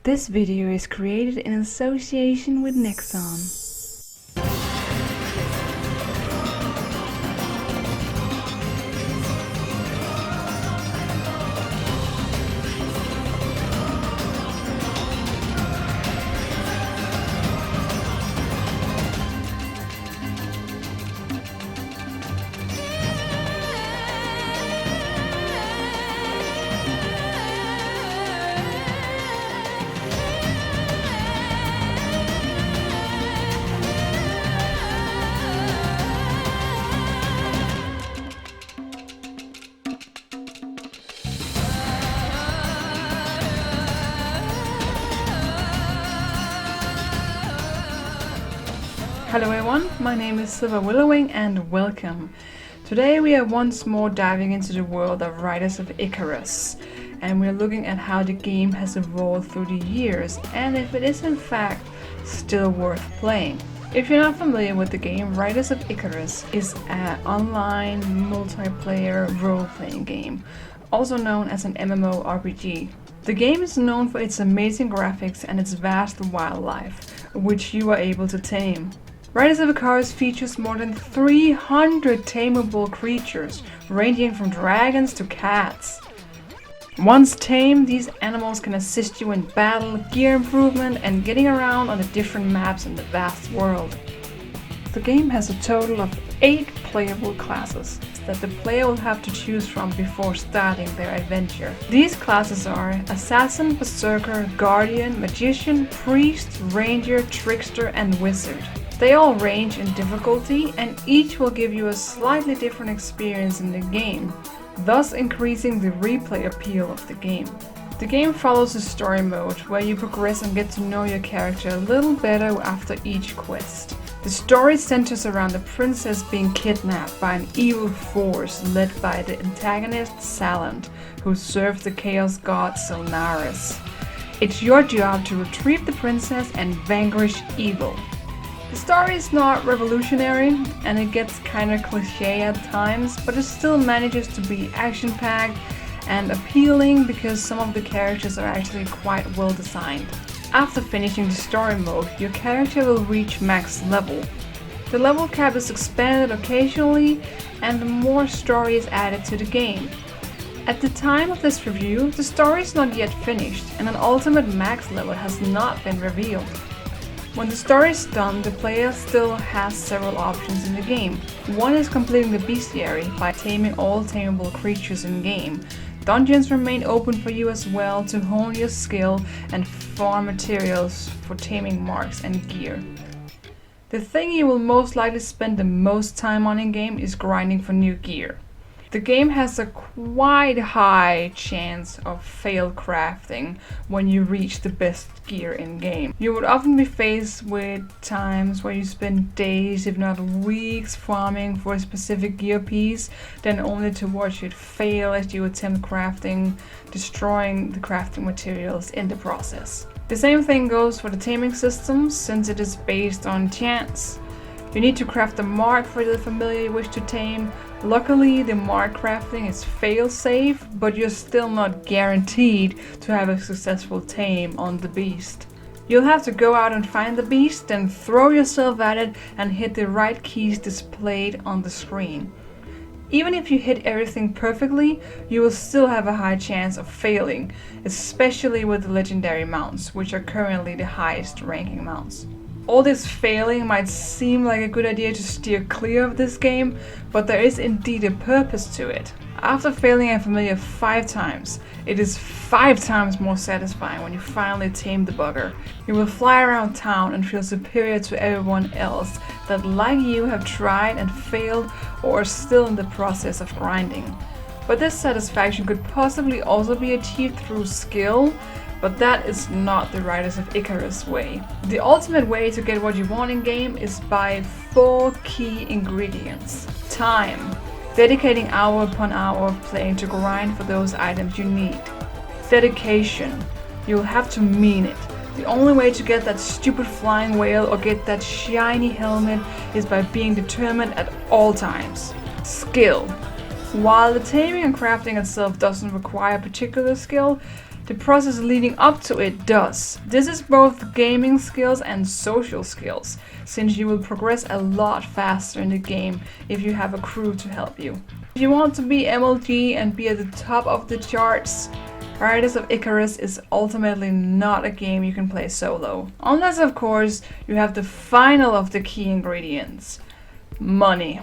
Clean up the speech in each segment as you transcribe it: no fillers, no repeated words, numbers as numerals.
This video is created in association with Nexon. Hello everyone, my name is Silver Willowwing and welcome. Today we are once more diving into the world of Riders of Icarus, and we're looking at how the game has evolved through the years and if it is in fact still worth playing. If you're not familiar with the game, Riders of Icarus is an online multiplayer role-playing game, also known as an MMORPG. The game is known for its amazing graphics and its vast wildlife, which you are able to tame. Riders of Icarus features more than 300 tameable creatures, ranging from dragons to cats. Once tamed, these animals can assist you in battle, gear improvement, and getting around on the different maps in the vast world. The game has a total of 8 playable classes that the player will have to choose from before starting their adventure. These classes are Assassin, Berserker, Guardian, Magician, Priest, Ranger, Trickster, and Wizard. They all range in difficulty and each will give you a slightly different experience in the game, thus increasing the replay appeal of the game. The game follows a story mode where you progress and get to know your character a little better after each quest. The story centers around the princess being kidnapped by an evil force led by the antagonist Salant, who serves the chaos god Solnaris. It's your job to retrieve the princess and vanquish evil. The story is not revolutionary and it gets kinda cliché at times, but it still manages to be action-packed and appealing because some of the characters are actually quite well designed. After finishing the story mode, your character will reach max level. The level cap is expanded occasionally and more story is added to the game. At the time of this review, the story is not yet finished and an ultimate max level has not been revealed. When the story is done, the player still has several options in the game. One is completing the bestiary by taming all tameable creatures in game. Dungeons remain open for you as well to hone your skill and farm materials for taming marks and gear. The thing you will most likely spend the most time on in game is grinding for new gear. The game has a quite high chance of failed crafting when you reach the best gear in game. You would often be faced with times where you spend days, if not weeks, farming for a specific gear piece, then only to watch it fail as you attempt crafting, destroying the crafting materials in the process. The same thing goes for the taming system, since it is based on chance. You need to craft a mark for the familiar you wish to tame. Luckily, the mark crafting is fail-safe, but you're still not guaranteed to have a successful tame on the beast. You'll have to go out and find the beast, then throw yourself at it and hit the right keys displayed on the screen. Even if you hit everything perfectly, you will still have a high chance of failing, especially with the legendary mounts, which are currently the highest ranking mounts. All this failing might seem like a good idea to steer clear of this game, but there is indeed a purpose to it. After failing a familiar 5 times, it is 5 times more satisfying when you finally tame the bugger. You will fly around town and feel superior to everyone else that, like you, have tried and failed or are still in the process of grinding. But this satisfaction could possibly also be achieved through skill, but that is not the Riders of Icarus way. The ultimate way to get what you want in game is by 4 key ingredients. Time. Dedicating hour upon hour of playing to grind for those items you need. Dedication. You'll have to mean it. The only way to get that stupid flying whale or get that shiny helmet is by being determined at all times. Skill. While the taming and crafting itself doesn't require particular skill, The process leading up to it does. This is both gaming skills and social skills, since you will progress a lot faster in the game if you have a crew to help you. If you want to be MLG and be at the top of the charts, Riders of Icarus is ultimately not a game you can play solo. Unless, of course, you have the final of the key ingredients: money.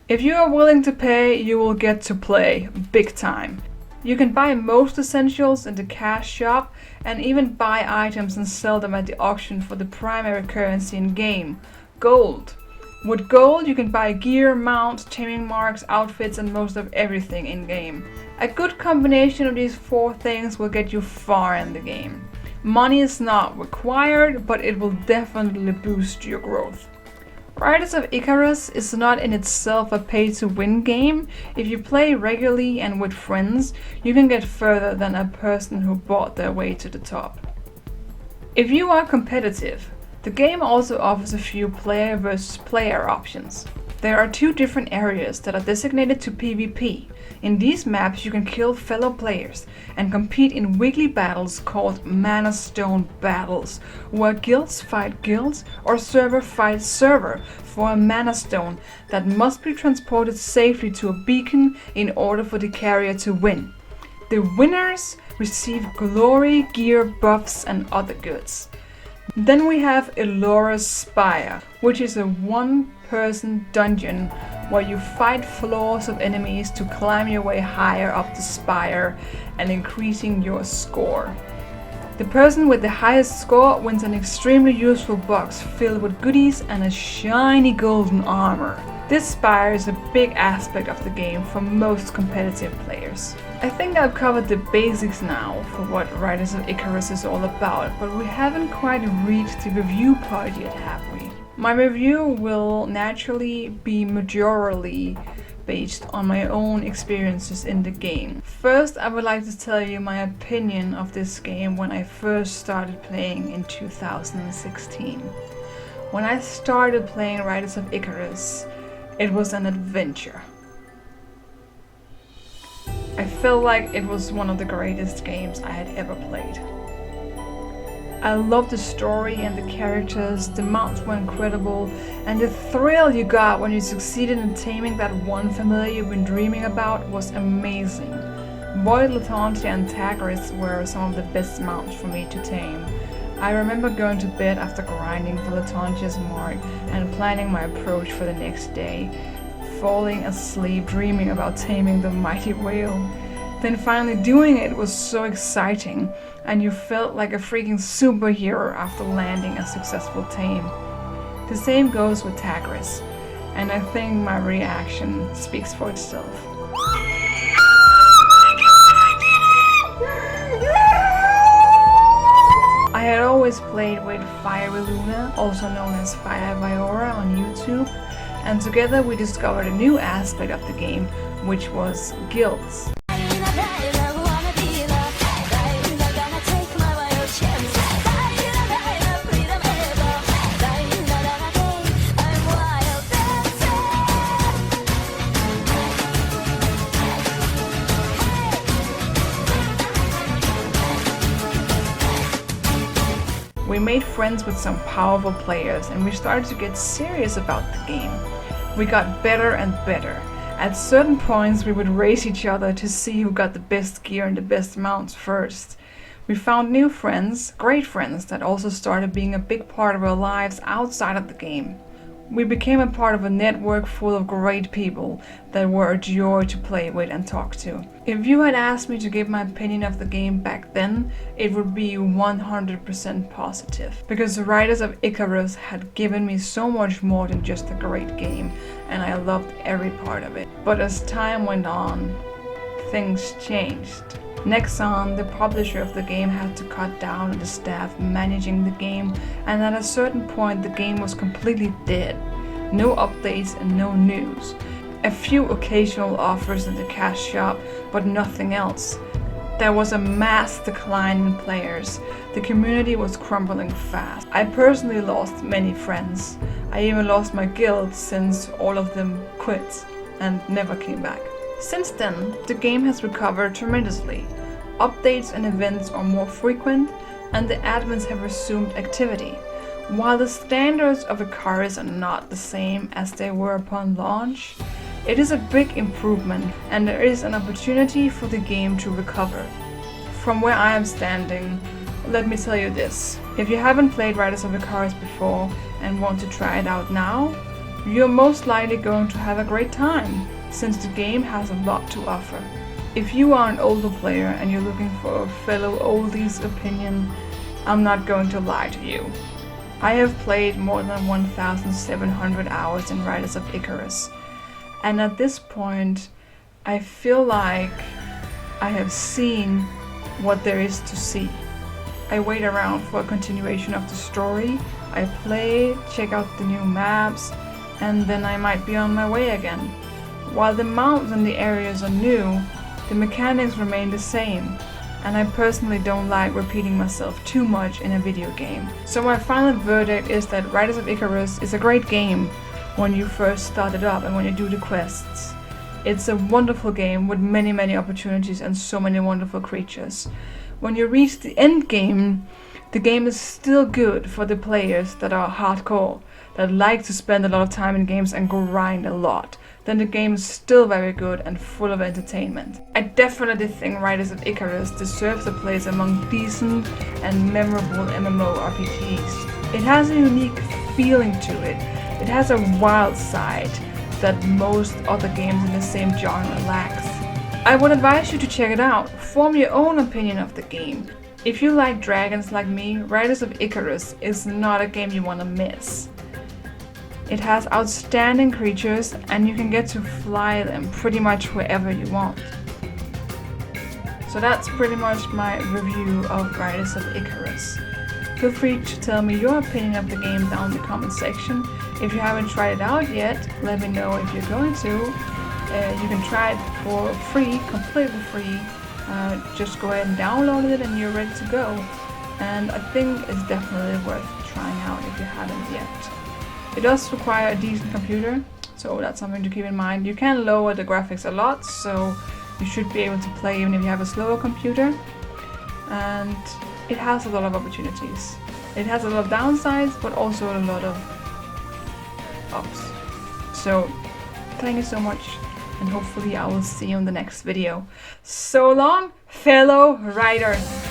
If you are willing to pay, you will get to play big time. You can buy most essentials in the cash shop and even buy items and sell them at the auction for the primary currency in game, gold. With gold you can buy gear, mounts, taming marks, outfits and most of everything in game. A good combination of these 4 things will get you far in the game. Money is not required, but it will definitely boost your growth. Riders of Icarus is not in itself a pay-to-win game. If you play regularly and with friends, you can get further than a person who bought their way to the top. If you are competitive, the game also offers a few player versus player options. There are 2 different areas that are designated to PvP. In these maps you can kill fellow players and compete in weekly battles called Mana Stone battles, where guilds fight guilds or server fights server for a Mana Stone that must be transported safely to a beacon in order for the carrier to win. The winners receive glory, gear, buffs and other goods. Then we have Elora's Spire, which is a 1-person dungeon where you fight floors of enemies to climb your way higher up the spire and increasing your score. The person with the highest score wins an extremely useful box filled with goodies and a shiny golden armor. This spire is a big aspect of the game for most competitive players. I think I've covered the basics now for what Riders of Icarus is all about, but we haven't quite reached the review part yet, have we? My review will naturally be majorly based on my own experiences in the game. First, I would like to tell you my opinion of this game when I first started playing in 2016. When I started playing Riders of Icarus, it was an adventure. I felt like it was one of the greatest games I had ever played. I loved the story and the characters, the mounts were incredible, and the thrill you got when you succeeded in taming that one familiar you've been dreaming about was amazing. Void, Latantia and Tagris were some of the best mounts for me to tame. I remember going to bed after grinding for Latantia's mark and planning my approach for the next day, falling asleep dreaming about taming the mighty whale. Then finally doing it was so exciting, and you felt like a freaking superhero after landing a successful tame. The same goes with Tagris, and I think my reaction speaks for itself. I had always played with Fiery Luna, also known as Fire Viora on YouTube, and together we discovered a new aspect of the game, which was guilds. We made friends with some powerful players and we started to get serious about the game. We got better and better. At certain points we would race each other to see who got the best gear and the best mounts first. We found new friends, great friends, that also started being a big part of our lives outside of the game. We became a part of a network full of great people that were a joy to play with and talk to. If you had asked me to give my opinion of the game back then, it would be 100% positive. Because the Riders of Icarus had given me so much more than just a great game, and I loved every part of it. But as time went on, things changed. Nexon, the publisher of the game, had to cut down on the staff managing the game, and at a certain point the game was completely dead. No updates and no news. A few occasional offers in the cash shop, but nothing else. There was a mass decline in players. The community was crumbling fast. I personally lost many friends. I even lost my guild since all of them quit and never came back. Since then, the game has recovered tremendously. Updates and events are more frequent, and the admins have resumed activity. While the standards of Icarus are not the same as they were upon launch, it is a big improvement, and there is an opportunity for the game to recover. From where I am standing, let me tell you this. If you haven't played Riders of Icarus before and want to try it out now, you're most likely going to have a great time, since the game has a lot to offer. If you are an older player and you're looking for a fellow oldies opinion, I'm not going to lie to you. I have played more than 1,700 hours in Riders of Icarus, and at this point I feel like I have seen what there is to see. I wait around for a continuation of the story, I play, check out the new maps, and then I might be on my way again. While the mounts and the areas are new, the mechanics remain the same, and I personally don't like repeating myself too much in a video game. So my final verdict is that Riders of Icarus is a great game when you first start it up and when you do the quests. It's a wonderful game with many opportunities and so many wonderful creatures. When you reach the end game, the game is still good for the players that are hardcore, that like to spend a lot of time in games and grind a lot. Then the game is still very good and full of entertainment. I definitely think Riders of Icarus deserves a place among decent and memorable MMORPGs. It has a unique feeling to it. It has a wild side that most other games in the same genre lacks. I would advise you to check it out. Form your own opinion of the game. If you like dragons like me, Riders of Icarus is not a game you want to miss. It has outstanding creatures and you can get to fly them pretty much wherever you want. So that's pretty much my review of Riders of Icarus. Feel free to tell me your opinion of the game down in the comment section. If you haven't tried it out yet, let me know if you're going to. You can try it for free, completely free. Just go ahead and download it and you're ready to go. And I think it's definitely worth trying out if you haven't yet. It does require a decent computer, so that's something to keep in mind. You can lower the graphics a lot, so you should be able to play even if you have a slower computer. And it has a lot of opportunities. It has a lot of downsides, but also a lot of ups. So thank you so much, and hopefully I will see you in the next video. So long, fellow riders!